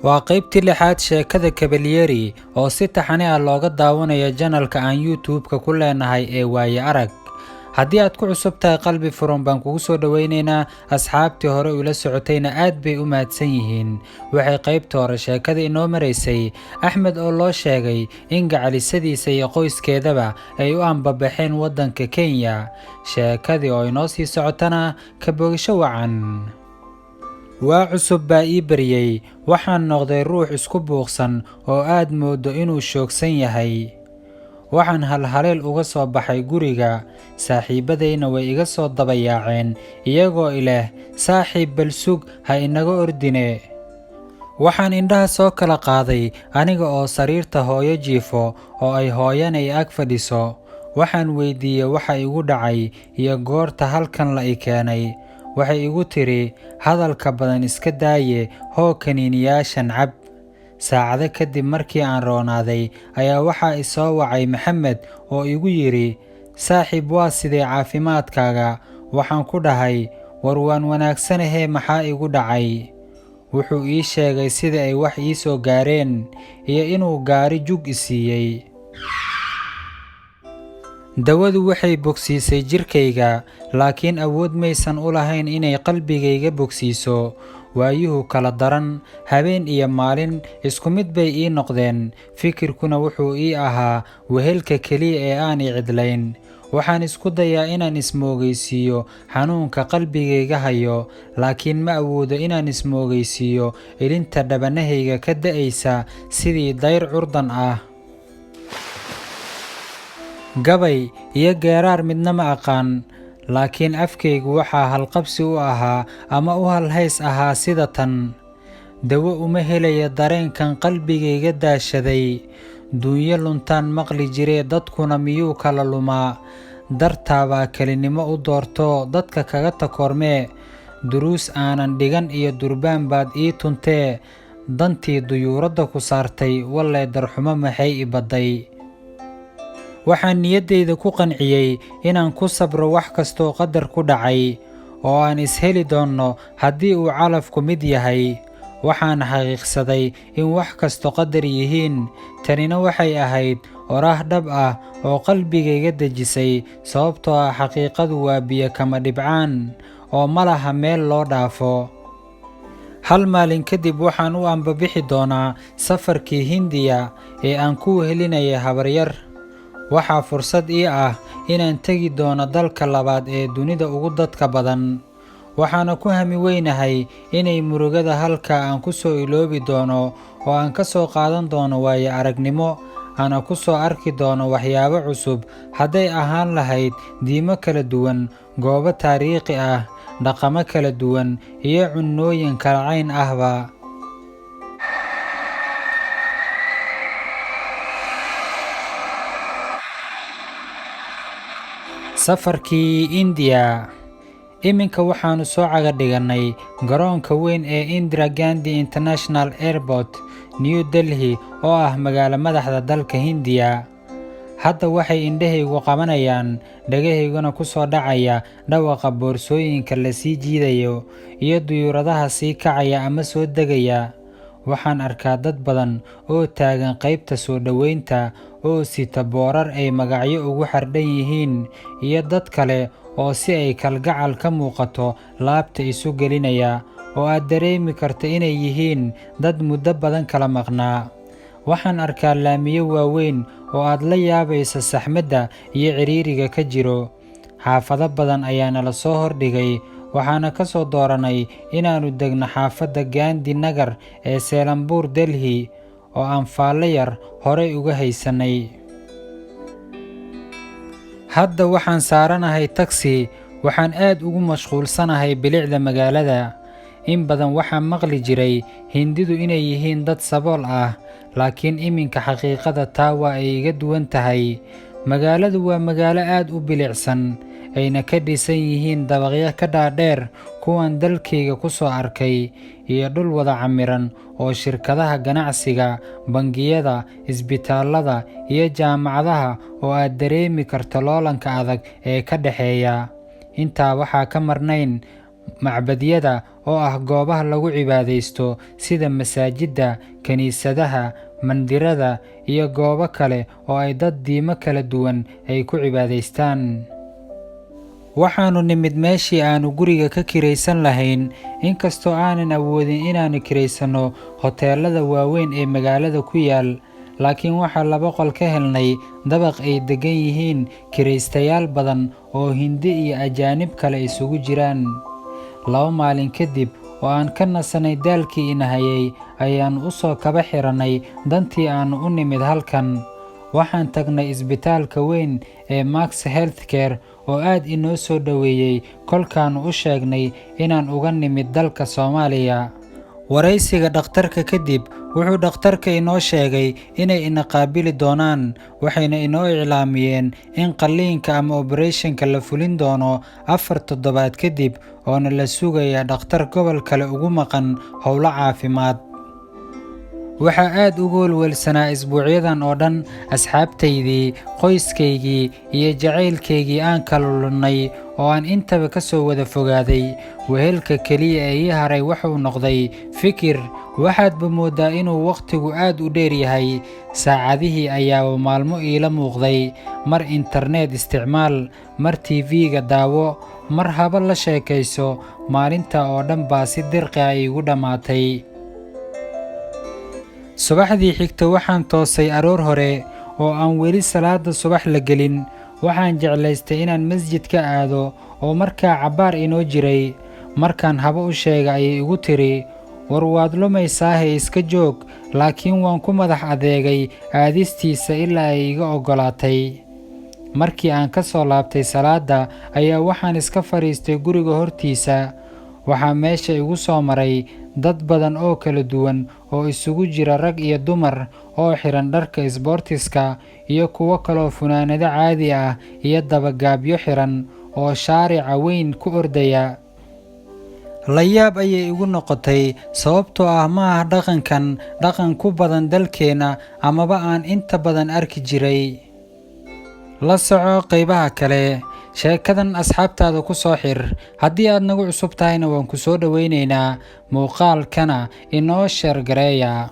waa qaybtii lixaad sheekada Cavalieri oo si taxane ah looga daawanayo janalka aan YouTube-ka ku leenahay ee waaye arag. haddii aad ku cusub tahay qalbi furan baan kugu soo dhawaynaynaa. asxaabtii hore ula socotayna aad bay u mahadsan yihiin. waxay qaybta hore sheekada inoo maraysay Axmed oo loo sheegay in gacalisadiisa iyo qoyskeedaba ay u ambabaxeen waddanka Kenya. sheekadii oo inoo sii socotana ka bogisho wacan. waa cusub baa ii baryay, waxaan noqday ruux isku buuqsan oo aad moodo inuu shoogsan yahay. waxaan halhaleel uga soo baxay guriga, saaxiibadayna way iga soo dabayaaceen iyagoo ileh saaxiib bal sug ha inaga ordine. waxaan indhaha soo kala qaaday aniga oo sariirta hooyo jiifo oo ay hooyanay ag fadhiso. waxaan weydiiyey waxa igu dhacay iyo goorta halkan la i keenay. waxay igu tiri, hadalka badan iska daaye hoo kaniiniyaashan cab. saacado kadib markii aan roonaaday ayaa waxaa i soo wacay Maxamed oo igu yidhi, saaxiib waa sidee caafimaadkaaga? waxaan ku dhahay, war waan wanaagsanahee maxaa igu dhacay? wuxuu ii sheegay sida ay wax ii soo gaareen iyo inuu gaari jug i siiyey. dawadu waxay bogsiisay jirkayga, laakiin awood maysan u lahayn inay qalbigayga bogsiiso. waayuhu kala daran, habeen iyo maalin isku mid bay ii noqdeen. fikirkuna wuxuu ii ahaa wehelka keliya ee aan i cidlayn. waxaan isku dayaa inaan ismoogaysiiyo xanuunka qalbigayga hayo, laakiin ma awoodo inaan ismoogaysiiyo ilinta dhabanahayga ka da'aysa sidii dayr curdan ah. gabay iyo geeraar midna ma aqaan, laakiin afkaygu waxaa halqabsi u ahaa ama u halhays ahaa sida tan. dawo uma helaya dareenkan qalbigayga daashaday. duunyo luntaan maqli jiree dadkuna miyuu kala lumaa? dartaabaa kelinimo u doortoo dadka kaga takoormee. duruus aanan dhigan iyo durbaan baad ii tuntee. dantii duyuuradda ku saartay wallee darxumo maxay i badday. waxaan niyaddayda ku qanciyey inaan ku sabro wax kastoo qadar ku dhacay, oo aan isheli doonno haddii uu calafku mid yahay. waxaan xaqiiqsaday in wax kasto qadar yihiin. tanina waxay ahayd oraah dhab ah oo qalbigayga dejisay, sababtoo ah xaqiiqadu waa biyo kama dhibcaan oo ma laha meel loo dhaafo. hal maalin kadib waxaan u ambabixi doonaa safarkii Hindiya ee aan ku wehelinayay habaryar. waxaa fursad ii ah inaan tegi doono dalka labaad ee dunida ugu dadka badan. waxaana ku hami weynahay inay murugada halka aan ku soo iloobi doono oo aan ka soo qaadan doono waayo aragnimo. ana ku soo arki doono waxyaabo cusub, hadday ahaan lahayd diimo kala duwan, goobo taariikhi ah, dhaqamo kala duwan iyo cunnooyin kala cayn ahba. safarkii India. iminka waxaanu soo caga dhigannay garoonka weyn ee Indira Gandhi International Airport, New Delhi oo ah magaalo madaxda dalka Hindiya. hadda waxay indhahaygu qabanayaan, dhagahayguna ku soo dhacaya dhawaqa boorsooyinka la sii jiidayo iyo duyuuradaha sii kacaya ama soo degaya. waxaan arkaa dad badan oo taagan qaybta soo dhoweynta oo sita boorar ay magacyo ugu xardhan yihiin, iyo dad kale oo si ay kalgacal ka muuqato laabta isu gelinaya, oo aad dareemi karta inay yihiin dad muddo badan kala maqnaa. waxaan arkaa laamiyo waaweyn oo aad la yaabaysa saxmadda iyo ciriiriga ka jiro. xaafado badan ayaa nala soo hordhigay, waxaana ka soo dooranay inaannu degno xaafadda Gandhi Nagar ee Seelambuur, Delhi, oo aan faallo yar horay uga haysanay. hadda waxaan saaranahay taksi. waxaan aad ugu mashquulsanahay bilicda magaalada. in badan waxaan maqli jiray Hindidu inay yihiin dad sabool ah, laakiin iminka xaqiiqada taa waa ay iga duwan tahay. magaaladu waa magaalo aad u bilicsan, ayna ka dhisan yihiin dabaqyo ka dhaadheer kuwan dalkayga ku soo arkay, iyo dhul wada camiran oo shirkadaha ganacsiga, bangiyada, isbitaallada iyo jaamacadaha oo aad dareemi karto loolanka adag ee ka dhexeeya. intaa waxaa ka marnayn macbadyada oo ah goobaha lagu cibaadaysto sida masaajidda, kiniisadaha, mandirada iyo goobo kale oo ay dad diimo kala duwan ay ku cibaadaystaan. Waxaanu nimid meeshii aanu guriga ka kiraysan lahayn, inkastoo aanan awoodin inaanu kiraysanno hoteelada waaweyn ee magaalada ku yaal, laakiin waxaan 2 qol ka helnay dabaq ay degan yihiin kiraystayaal badan oo Hindi iyo ajaanib kale isugu jiraan. 2 maalin kadib oo aan ka nasanay daalkii ina hayay, ayaannu u soo kaba xirannay dantii aannu u nimid halkan. Waxaan tagnay isbitaalka weyn ee Max Healthcare oo aad inoo soo dhoweeyey kolkaannu u sheegnay inaan uga nimid dalka Soomaaliya. Waraysiga dhakhtarka kadib, wuxuu dhakhtarka inoo sheegay inay ina qaabili doonaan, waxayna inoo iclaamiyeen in qalliinka ama operation-ka la fulin doono 4 toddobaad kadib, oona la sugaya dhakhtar gobol kale ugu maqan howlo caafimaad. Waxaa aad uga welwelsanaa isbuucyadan oo dhan asxaabtaydii, qoyskaygii iyo jacaylkaygii aan kala lunnay oo aan intaba ka soo wada fogaaday. Wehelka keliya ee ii haray wuxuu noqday fikir. Waxaadba mooddaa inuu wakhtigu aad u dheer yahay. Saacadihii ayaaba maalmo iila muuqday. Mar internet isticmaal, mar TV-ga daawo, mar haba la sheekayso. Maalinta oo dhan baa si dirqi ah iigu dhammaatay. Subaxdii xigta waxaan toosay aroor hore oo aan weli salaada subax la gelin. Waxaan jeclaystay inaan masjidka aado oo markaa cabbaar inoo jiray. Markaan haba u sheegay ayay igu tiri, war waad lumaysaahe iska joog, laakiin waan ku madax adeegay aadistiisa ilaa ay iga oggolaatay. Markii aan ka soo laabtay salaada ayaa waxaan iska fadhiistay guriga hortiisa. Waxaa meesha igu soo maray dad badan oo kala duwan oo isugu jira rag iyo dumar oo xiran dharka isboortiska iyo kuwo kaloo funaanado caadi ah iyo dabagaabyo xiran oo shaarica weyn ku ordaya. La yaab ayay igu noqotay sababtoo ah ma aha dhaqankan dhaqan ku badan dalkeena amaba aan inta badan arki jiray. La soco qaybaha kale. Sheekadan asxaabtaada ku soo xir. Haddii aad nagu cusub tahayna waan ku soo dhawaynaynaa. Muuqaalkana inoo sheer gareeya.